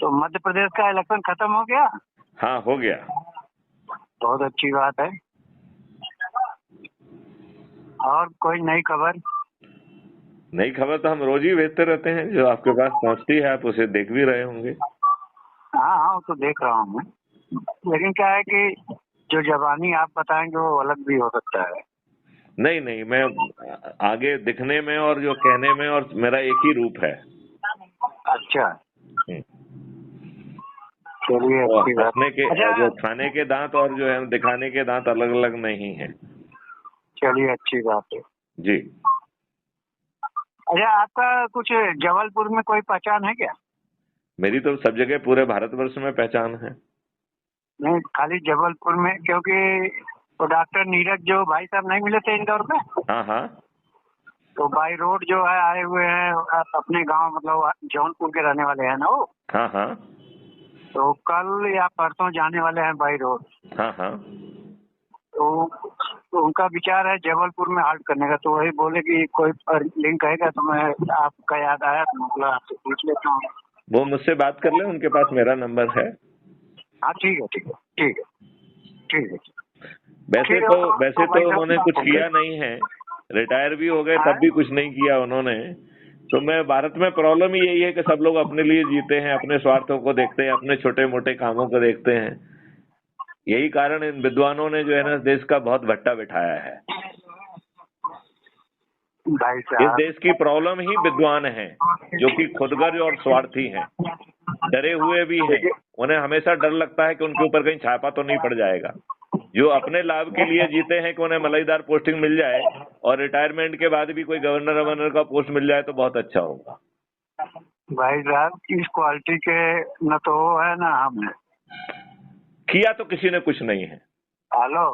तो मध्य प्रदेश का इलेक्शन खत्म हो गया? हाँ, हो गया। बहुत अच्छी बात है। और कोई नई खबर? नई खबर तो हम रोज ही भेजते रहते हैं, जो आपके पास पहुंचती है आप उसे देख भी रहे होंगे। हाँ हाँ, वो तो देख रहा हूँ मैं। लेकिन क्या है कि जो जवानी आप बताएंगे वो अलग भी हो सकता है। नहीं नहीं, मैं आगे दिखने में और जो कहने में और मेरा एक ही रूप है। अच्छा, हम्म। चलिए और अच्छी बात। हंसने के अच्छा, जो खाने के दांत और जो है दिखाने के दांत अलग अलग नहीं है। चलिए अच्छी बात है। जी। अच्छा, आपका कुछ जबलपुर में कोई पहचान है क्या? मेरी तो सब जगह पूरे भारतवर्ष में पहचान है। नहीं, खाली जबलपुर में, क्योंकि तो डॉक्टर नीरज जो भाई साहब नहीं मिले थे इंदौर में, हाँ हाँ। तो बाई रोड जो है आए हुए हैं अपने गांव, मतलब जौनपुर के रहने वाले हैं ना वो। हाँ हाँ। तो कल या परसों जाने वाले हैं बाई रोड। हाँ हाँ। तो उनका विचार है जबलपुर में हाल्ट करने का। तो वही बोले कि कोई लिंक कहेगा, तो मैं आपका याद आया तो मतलब आपसे पूछ लेता हूँ। वो मुझसे बात कर ले, उनके पास मेरा नंबर है। हाँ ठीक है, ठीक है, ठीक है, ठीक है। वैसे ठीक है, तो तो भाई साहब उन्होंने कुछ बात किया करते नहीं है। रिटायर भी हो गए हैं। तब भी कुछ नहीं किया उन्होंने। तो मैं भारत में प्रॉब्लम ही यही है कि सब लोग अपने लिए जीते हैं, अपने स्वार्थों को देखते हैं, अपने छोटे मोटे कामों को देखते हैं। यही कारण इन विद्वानों ने जो है ना देश का बहुत भट्टा बिठाया है। भाई इस साहब, देश की प्रॉब्लम ही विद्वान हैं, जो कि खुदगर्ज और स्वार्थी हैं, डरे हुए भी हैं। उन्हें हमेशा डर लगता है कि उनके ऊपर कहीं छापा तो नहीं पड़ जाएगा। जो अपने लाभ के लिए जीते हैं कि उन्हें मलाईदार पोस्टिंग मिल जाए और रिटायरमेंट के बाद भी कोई गवर्नर ववर्नर का पोस्ट मिल जाए तो बहुत अच्छा होगा। भाई साहब, इस क्वालिटी के न तो वो है ना हम है। किया तो किसी ने कुछ नहीं है। हेलो,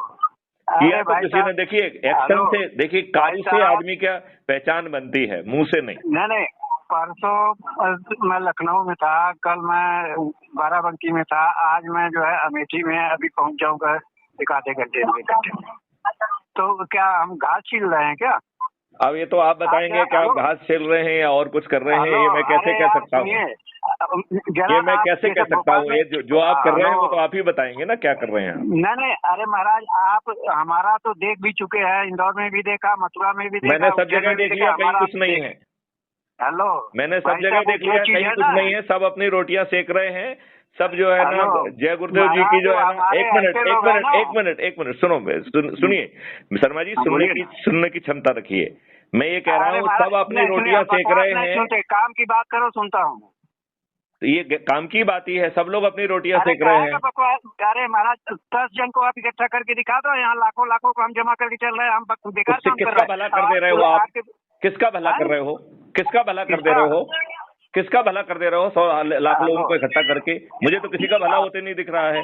किया अरे तो भाई किसी ने, साहब, देखिए एक्शन हेलो से, देखिए भाई कार्य से साहब, आदमी क्या पहचान बनती है, मुंह से नहीं। नहीं नहीं, परसों मैं लखनऊ में था, कल मैं बाराबंकी में था, आज मैं जो है अमेठी में अभी पहुंच जाऊंगा एक आधे घंटे में, तो क्या हम घास छील रहे हैं क्या? अब ये तो आप बताएंगे कि आप घास छील रहे हैं या और कुछ कर रहे हैं, हेलो, ये मैं कैसे अरे कह आप सकता हूँ? सुनिए जरा। ये मैं आप कैसे जैसे कह सकता भोपाल हूँ? में, ये जो आप कर रहे हैं वो हेलो, तो आप ही बताएंगे ना क्या कर रहे हैं आप। नहीं नहीं, अरे महाराज, आप हमारा तो देख भी चुके हैं, इंदौर में भी देखा, मथुरा में भी मैंने देखा, सब उज्जैन जगह में भी देख देखा, लिया, कहीं हमारा कुछ नहीं है। हेलो मैंने सब भाई जगह साहब, वो देख जो लिया, चीज कहीं है कुछ ना, नहीं है। सब अपनी रोटियां सेक रहे हैं। सब जो है ना, हेलो जय गुरुदेव जी की महाराज, जो वो है ना, हमारे एक मिनट ऐसे एक लोग हैं मिनट ना। एक मिनट एक मिनट सुनो, सुनिए शर्मा जी, हाँ, बोलिए ना। सुनने की क्षमता रखिए। मैं ये कह रहा अरे हूँ महाराज, सब अपनी नहीं सुनिए, रोटियां हम सेक बकवास रहे नहीं हैं। सुनते, काम की बात करो, सुनता हूँ। तो ये काम की बात ही है, सब लोग अपनी रोटियां अरे सेक रहे काहे का हैं। बकवास? अरे महाराज, 10 जन को आप इकट्ठा करके दिखा दो, यहाँ लाखों लाखों को हम जमा करके चल रहे हैं, हम बेकार उससे काम कर किसका रहे भला हैं। कर दे रहे हो आप? किसका भला कर हैं? रहे हो? किसका भला कर दे किसका? रहे हो? किसका भला कर दे रहे हो? 100 लाख लोगों हेलो, को इकट्ठा करके मुझे तो किसी का भला होते नहीं दिख रहा है।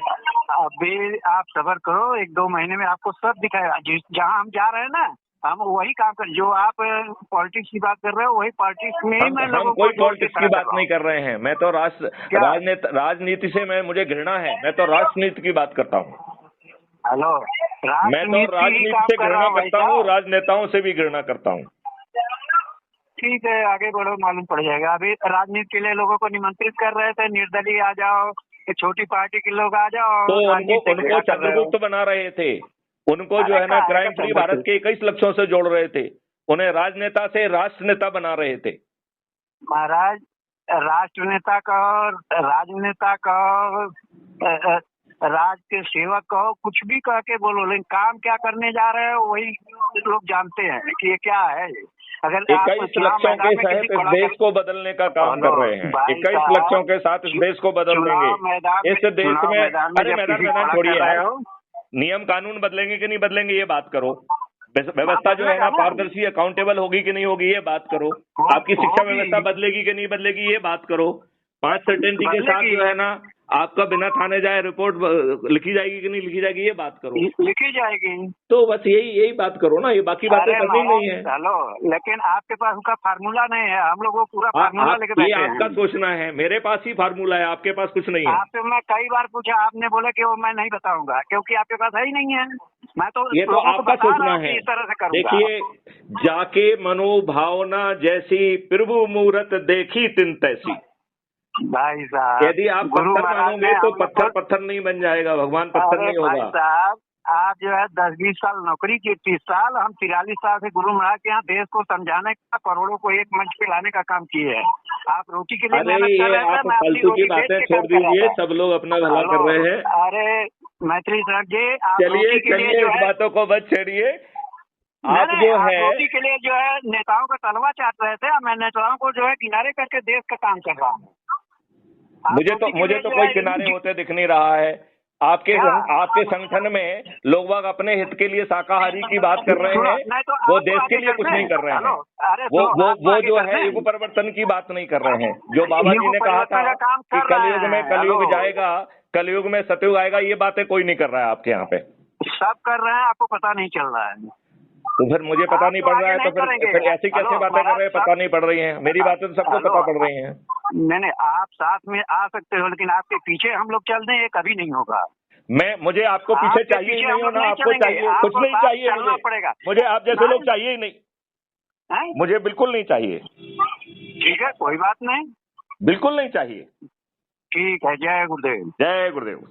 अभी आप सबर करो, 1-2 महीने में आपको सब दिखाएगा। जहाँ हम जा रहे हैं ना, हम वही काम कर, जो आप पॉलिटिक्स की बात कर रहे हो, वही पॉलिटिक्स में ही मैं हम लोगों को कोई जोड़ के पॉलिटिक्स की खड़ा कर बात रहा नहीं हूँ। कर रहे हैं। मैं तो क्या? राजनीति से मुझे घृणा है। मैं तो राष्ट्रनीति की बात करता हूँ। हेलो, मैं तो राजनीति ही राजनीति काम से कर रहा घृणा हूँ भाई करता हूँ, साहब। राजनेताओं से भी घृणा करता हूँ। ठीक है, आगे बढ़ो, मालूम पड़ जाएगा। अभी राजनीति के लिए लोगों को निमंत्रित कर रहे थे, निर्दलीय आ जाओ, ये छोटी पार्टी के लोग आ जाओ, तो राजनीति से उनको घेरा कर रहे हो। चंद्रगुप्त बना रहे थे। उनको जो अरे है ना काहे का क्राइम फ्री भारत के 21 लक्ष्यों से जोड़ रहे थे। उन्हें राजनेता से राष्ट्र नेता बना रहे थे। महाराज, राष्ट्रनेता का और राजनेता का और राज के सेवक कहो, कुछ भी कह के बोलो, लेकिन काम क्या करने जा रहे हो वही लोग जानते हैं कि ये क्या है। अगर आप 21 चुनाव लक्ष्यों के मैदान में किसी साथ इस खड़ा देश कर, को बदलने का काम हेलो कर रहे हैं। भाई 21 साहब, लक्ष्यों के साथ इस देश को बदल देंगे। इस देश में, अरे जब मैदान किसी खड़ा छोड़िए कर रहे यार, हो, नियम कानून बदलेंगे कि नहीं बदलेंगे ये बात करो। व्यवस्था जो है बदलेगा ना ना, पारदर्शी अकाउंटेबल होगी कि नहीं होगी ये बात करो। आपकी शिक्षा व्यवस्था होगी, बदलेगी कि नहीं बदलेगी ये बात करो। 5 सर्टेनिटी के साथ बदलेगी, जो है ना आपका बिना थाने जाए रिपोर्ट लिखी जाएगी कि नहीं लिखी जाएगी ये बात करो। लिखी जाएगी। तो बस यही बात करो ना, ये बाकी बातें अरे करनी महाराज, नहीं है। हेलो, लेकिन आपके पास उसका फार्मूला नहीं है, हम लोग वो पूरा फार्मूला आप लेके ये बैठे आपका हैं। सोचना है, मेरे पास ही फार्मूला है, आपके पास कुछ नहीं है। आपसे मैं कई बार पूछा, आपने बोला कि वो मैं नहीं बताऊंगा, क्योंकि आपके पास है ही नहीं है। मैं तो ये तो लोगों को आपका बता रहा सोचना हूँ है। कि इस तरह से करूंगा। देखिए, जाके मनोभावना जैसी प्रभु मूरत देखी तिन तैसी। भाई साहब, यदि आप गुरु पत्थर महाराज मानोगे ने तो हम लोग पत्थर को, पत्थर नहीं बन जाएगा, भगवान पत्थर अरे नहीं भाई होगा। साहब, आप जो है 10-20 साल नौकरी की, 30 साल, हम 43 साल से गुरु महाराज के यहाँ देश को समझाने का, करोड़ों को एक मंच पे लाने का काम किए हैं। आप रोटी के लिए अरे मेहनत कर ये रहे थे, आप मैं अपनी फालतू की रोटी बेच बातें के छोड़ काम कर रहा दीजिए, था। सब लोग अपना भला कर हेलो, रहे हैं। अरे मैत्री सर जी, आप चलिए रोटी के लिए चलिए, जो इस है, बातों को मत छेड़िए। नहीं आप नहीं, जो आप है, रोटी के लिए जो है नेताओं का तलवा चाट रहे थे, मैं नेताओं को जो है किनारे करके देश का काम कर रहा हूँ। आप मुझे रोटी के तो लिए जो कोई है किनारे होते दिख नहीं रहा है। आपके क्या? आपके संगठन में लोग बाग अपने हित के लिए शाकाहारी की बात कर रहे सुनो, हैं, नहीं तो वो आपको देश के आगे लिए कुछ करते नहीं हैं। कर रहे हेलो, हैं। अरे सुनो, आपको वो आगे जो करते है हैं। युग परिवर्तन की बात नहीं कर रहे हैं। जो बाबा युग जी ने कहा था परिवर्तन का काम कि कर रहे कलयुग में हैं। कलयुग हेलो, जाएगा, कलयुग में सतयुग आएगा, ये बातें कोई नहीं कर रहा है आपके यहाँ पे। सब कर रहे हैं, आपको पता नहीं चल रहा है। तो फिर मुझे पता आप नहीं तो पड़ रहा आगे है, तो नहीं करेंगे। फिर ऐसी कैसे हेलो, बातें कर रहे महाराज हैं, पता नहीं पड़ रही हैं। मेरी बातें तो सबको हेलो, पता पड़ रही हैं। नहीं नहीं, आप साथ में आ सकते हो, लेकिन आपके पीछे हम लोग चल दें, ये कभी नहीं होगा। मुझे आपको पीछे आपके चाहिए ही पीछे नहीं हम हो लोग ना, नहीं आपको चलेंगे, चाहिए, कुछ आपको नहीं साथ चाहिए चलना पड़ेगा। मुझे आप जैसे लोग नहीं? चाहिए ही नहीं, हैं? मुझे बिल्कुल नहीं चाहिए, ठीक है, कोई बात नहीं, बिल्कुल नहीं चाहिए। ठीक है, जय गुरुदेव। जय गुरुदेव।